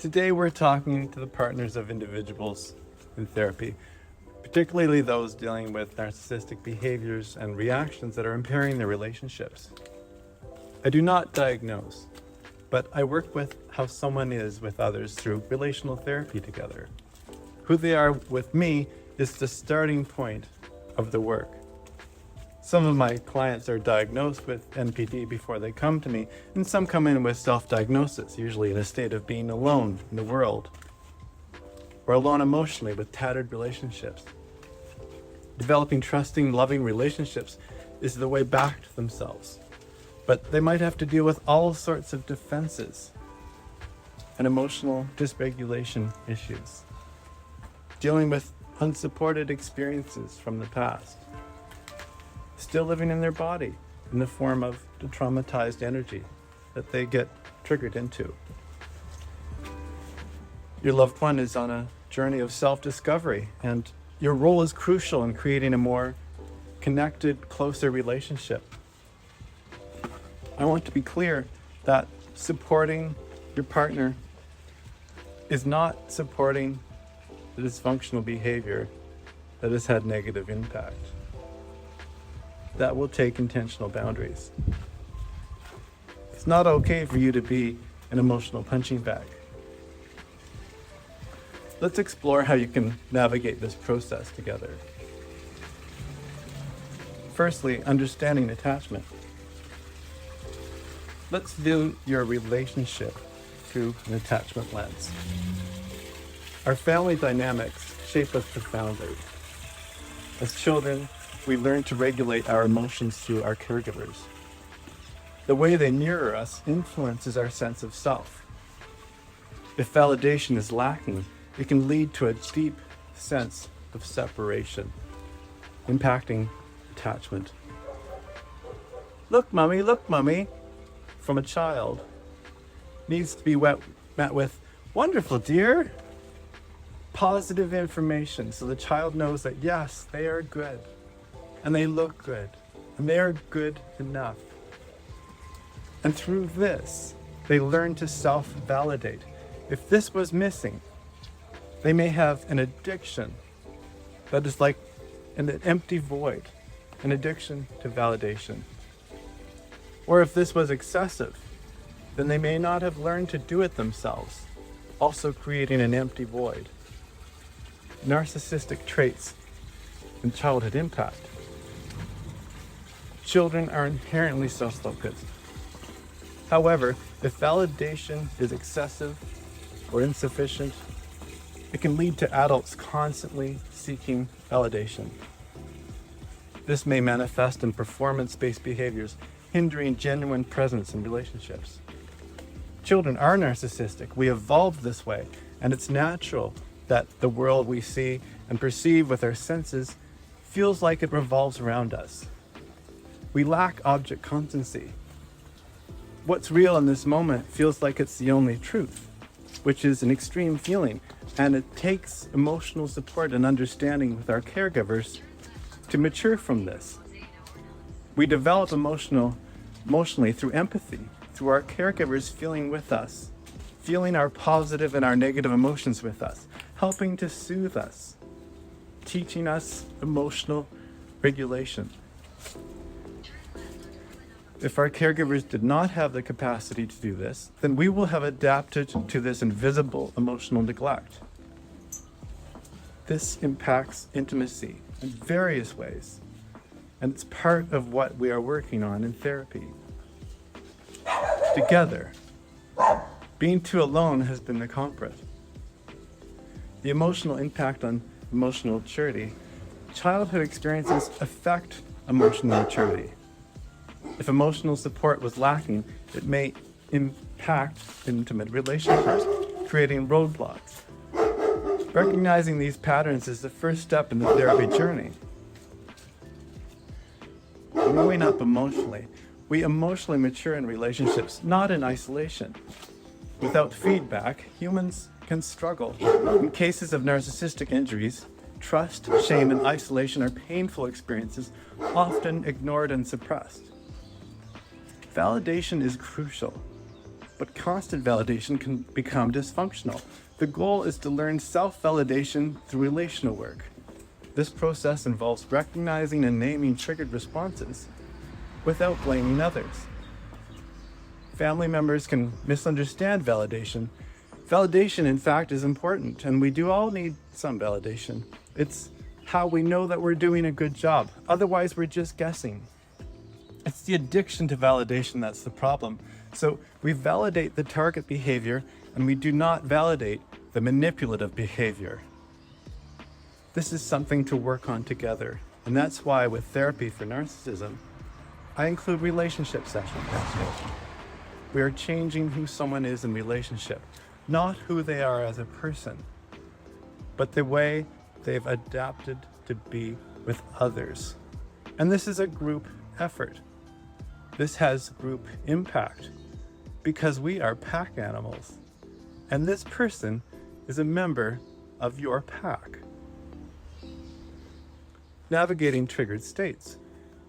Today we're talking to the partners of individuals in therapy, particularly those dealing with narcissistic behaviors and reactions that are impairing their relationships. I do not diagnose, but I work with how someone is with others through relational therapy together. Who they are with me is the starting point of the work. Some of my clients are diagnosed with NPD before they come to me, and some come in with self-diagnosis, usually in a state of being alone in the world, or alone emotionally with tattered relationships. Developing trusting, loving relationships is the way back to themselves, but they might have to deal with all sorts of defenses and emotional dysregulation issues, dealing with unsupported experiences from the past, still living in their body in the form of the traumatized energy that they get triggered into. Your loved one is on a journey of self-discovery, and your role is crucial in creating a more connected, closer relationship. I want to be clear that supporting your partner is not supporting the dysfunctional behavior that has had negative impact. That will take intentional boundaries. It's not okay for you to be an emotional punching bag. Let's explore how you can navigate this process together. Firstly, understanding attachment. Let's view your relationship through an attachment lens. Our family dynamics shape us profoundly. As children, we learn to regulate our emotions through our caregivers. The way they mirror us influences our sense of self. If validation is lacking, it can lead to a deep sense of separation, impacting attachment. Look, mommy, from a child needs to be met with, wonderful, dear. Positive information so the child knows that yes, they are good. And they look good, and they are good enough. And through this, they learn to self-validate. If this was missing, they may have an addiction that is like an empty void, an addiction to validation. Or if this was excessive, then they may not have learned to do it themselves, also creating an empty void. Narcissistic traits and childhood impact. Children are inherently self-focused. However, if validation is excessive or insufficient, it can lead to adults constantly seeking validation. This may manifest in performance-based behaviors, hindering genuine presence in relationships. Children are narcissistic. We evolved this way, and it's natural that the world we see and perceive with our senses feels like it revolves around us. We lack object constancy. What's real in this moment feels like it's the only truth, which is an extreme feeling, and it takes emotional support and understanding with our caregivers to mature from this. We develop emotionally through empathy, through our caregivers feeling with us, feeling our positive and our negative emotions with us, helping to soothe us, teaching us emotional regulation. If our caregivers did not have the capacity to do this, then we will have adapted to this invisible emotional neglect. This impacts intimacy in various ways, and it's part of what we are working on in therapy. Together, being too alone has been the culprit. The emotional impact on emotional maturity. Childhood experiences affect emotional maturity. If emotional support was lacking, it may impact intimate relationships, creating roadblocks. Recognizing these patterns is the first step in the therapy journey. Growing up emotionally, we emotionally mature in relationships, not in isolation. Without feedback, humans can struggle. In cases of narcissistic injuries, trust, shame, and isolation are painful experiences, often ignored and suppressed. Validation is crucial, but constant validation can become dysfunctional. The goal is to learn self-validation through relational work. This process involves recognizing and naming triggered responses without blaming others. Family members can misunderstand validation. Validation, in fact, is important, and we do all need some validation. It's how we know that we're doing a good job. Otherwise, we're just guessing. It's the addiction to validation that's the problem. So we validate the target behavior, and we do not validate the manipulative behavior. This is something to work on together, and that's why with therapy for narcissism, I include relationship sessions. We are changing who someone is in relationship, not who they are as a person, but the way they've adapted to be with others. And this is a group effort. This has group impact because we are pack animals, and this person is a member of your pack. Navigating triggered states.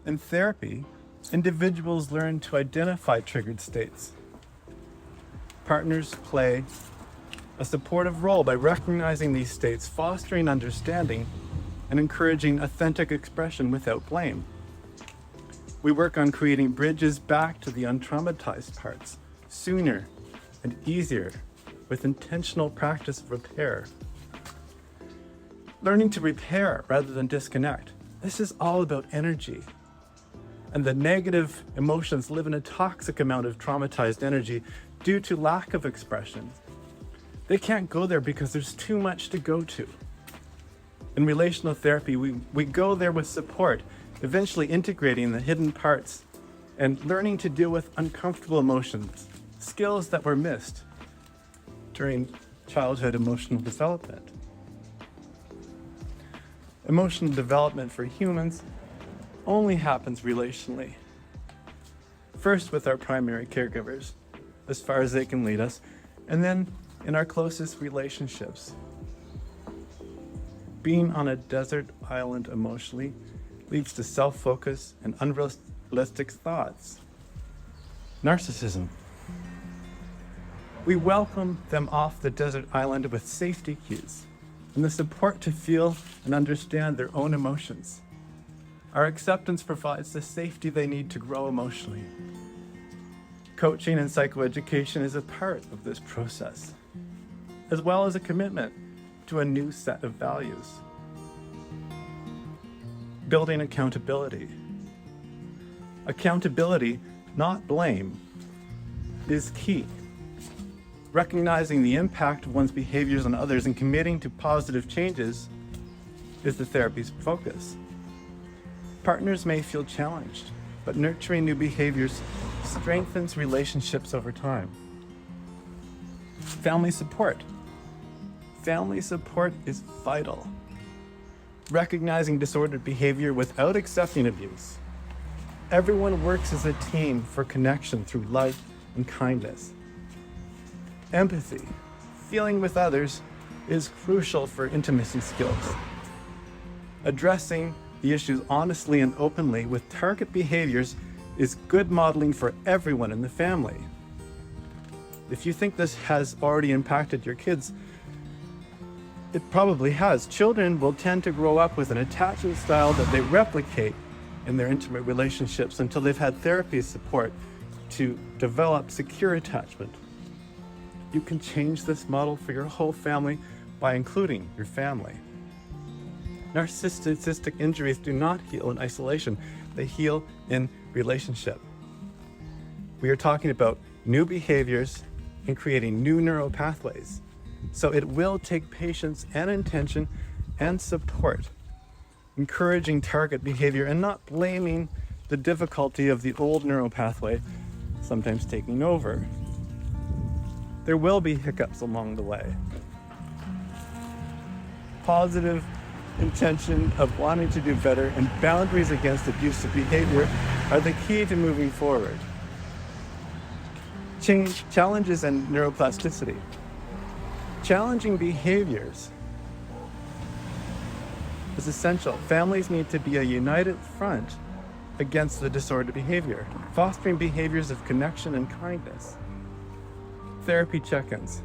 In therapy, individuals learn to identify triggered states. Partners play a supportive role by recognizing these states, fostering understanding, and encouraging authentic expression without blame. We work on creating bridges back to the untraumatized parts, sooner and easier, with intentional practice of repair. Learning to repair rather than disconnect. This is all about energy. And the negative emotions live in a toxic amount of traumatized energy due to lack of expression. They can't go there because there's too much to go to. In relational therapy, we go there with support, eventually integrating the hidden parts and learning to deal with uncomfortable emotions, skills that were missed during childhood emotional development. Emotional development for humans only happens relationally. First with our primary caregivers, as far as they can lead us, and then in our closest relationships. Being on a desert island emotionally leads to self-focus and unrealistic thoughts. Narcissism. We welcome them off the desert island with safety cues and the support to feel and understand their own emotions. Our acceptance provides the safety they need to grow emotionally. Coaching and psychoeducation is a part of this process, as well as a commitment to a new set of values. Building accountability. Accountability, not blame, is key. Recognizing the impact of one's behaviors on others and committing to positive changes is the therapy's focus. Partners may feel challenged, but nurturing new behaviors strengthens relationships over time. Family support. Family support is vital. Recognizing disordered behavior without accepting abuse. Everyone works as a team for connection through love and kindness. Empathy, feeling with others, is crucial for intimacy skills. Addressing the issues honestly and openly with target behaviors is good modeling for everyone in the family. If you think this has already impacted your kids, it probably has. Children will tend to grow up with an attachment style that they replicate in their intimate relationships until they've had therapy support to develop secure attachment. You can change this model for your whole family by including your family. Narcissistic injuries do not heal in isolation. They heal in relationship. We are talking about new behaviors and creating new neural pathways. So it will take patience and intention and support, encouraging target behavior and not blaming the difficulty of the old neural pathway sometimes taking over. There will be hiccups along the way. Positive intention of wanting to do better and boundaries against abusive behavior are the key to moving forward. Challenges and neuroplasticity. Challenging behaviors is essential. Families need to be a united front against the disordered behavior, fostering behaviors of connection and kindness. Therapy check-ins.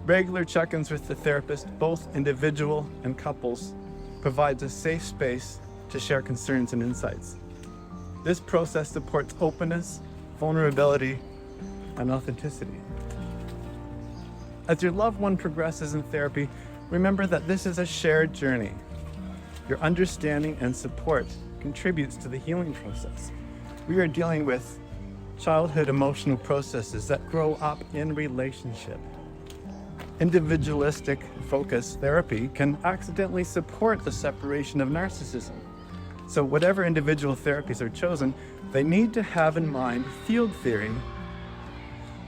Regular check-ins with the therapist, both individual and couples, provides a safe space to share concerns and insights. This process supports openness, vulnerability, and authenticity. As your loved one progresses in therapy, remember that this is a shared journey. Your understanding and support contributes to the healing process. We are dealing with childhood emotional processes that grow up in relationship. Individualistic focus therapy can accidentally support the separation of narcissism. So whatever individual therapies are chosen, they need to have in mind field theory.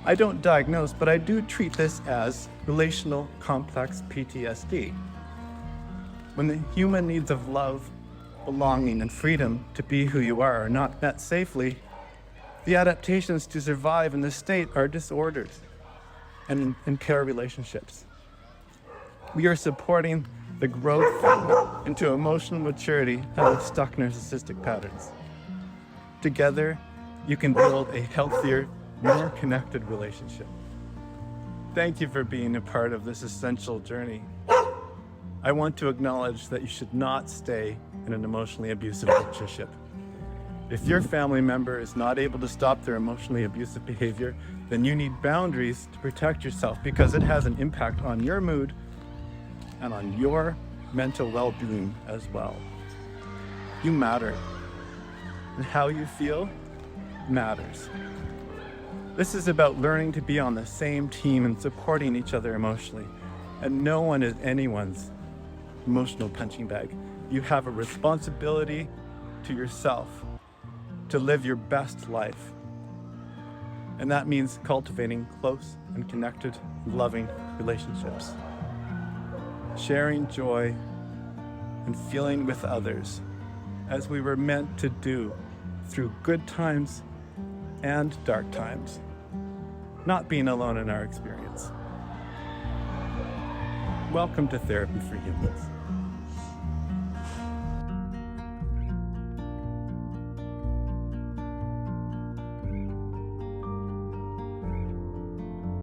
I don't diagnose, but I do treat this as relational complex PTSD. When the human needs of love, belonging, and freedom to be who you are not met safely, the adaptations to survive in this state are disordered and impair relationships. We are supporting the growth into emotional maturity of stuck narcissistic patterns. Together, you can build a healthier, more connected relationship. Thank you for being a part of this essential journey. I want to acknowledge that you should not stay in an emotionally abusive relationship. If your family member is not able to stop their emotionally abusive behavior, then you need boundaries to protect yourself because it has an impact on your mood and on your mental well-being as well. You matter, and how you feel matters. This is about learning to be on the same team and supporting each other emotionally, and no one is anyone's emotional punching bag. You have a responsibility to yourself to live your best life. And that means cultivating close and connected, loving relationships. Sharing joy and feeling with others as we were meant to do through good times and dark times. Not being alone in our experience. Welcome to Therapy for Humans.